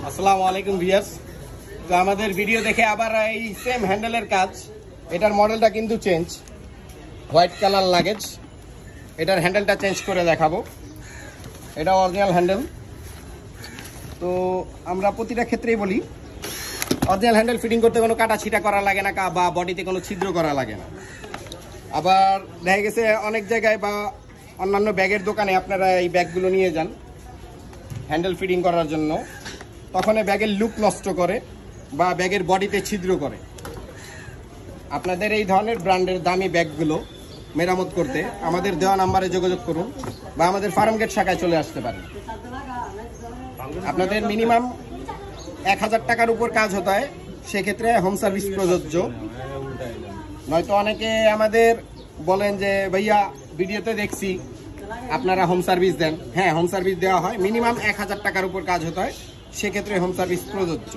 আসসালামু আলাইকুম ভিউয়ার্স। তো আমাদের ভিডিও দেখে আবার এই সেম হ্যান্ডেলের কাজ। এটার মডেলটা কিন্তু চেঞ্জ, হোয়াইট কালার লাগেজ। এটার হ্যান্ডেলটা চেঞ্জ করে দেখাবো। এটা অরিজিনাল হ্যান্ডেল। তো আমরা প্রতিটা ক্ষেত্রেই বলি অরিজিনাল হ্যান্ডেল ফিটিং করতে কোনো কাটা ছিটা করা লাগে না বা বডিতে কোনো ছিদ্র করা লাগে না। আবার দেখা গেছে অনেক জায়গায় বা অন্যান্য ব্যাগের দোকানে আপনারা এই ব্যাগগুলো নিয়ে যান হ্যান্ডেল ফিটিং করার জন্য, তখন ব্যাগের লুক নষ্ট করে বা ব্যাগের বডিতে ছিদ্র করে। আপনাদের এই ধরনের ব্র্যান্ডের দামি ব্যাগগুলো মেরামত করতে আমাদের দেওয়া নাম্বারে যোগাযোগ করুন বা আমাদের ফার্মগেট শাখায় চলে আসতে পারেন। আপনাদের মিনিমাম 1000 টাকার উপর কাজ হতে হয়, সেক্ষেত্রে হোম সার্ভিস প্রযোজ্য। নয়তো অনেকে আমাদের বলেন যে ভাইয়া ভিডিওতে দেখছি আপনারা হোম সার্ভিস দেন। হ্যাঁ, হোম সার্ভিস দেওয়া হয়। মিনিমাম 1000 টাকার উপর কাজ হতে হয়, সেক্ষেত্রে হোম সার্ভিস প্রযোজ্য।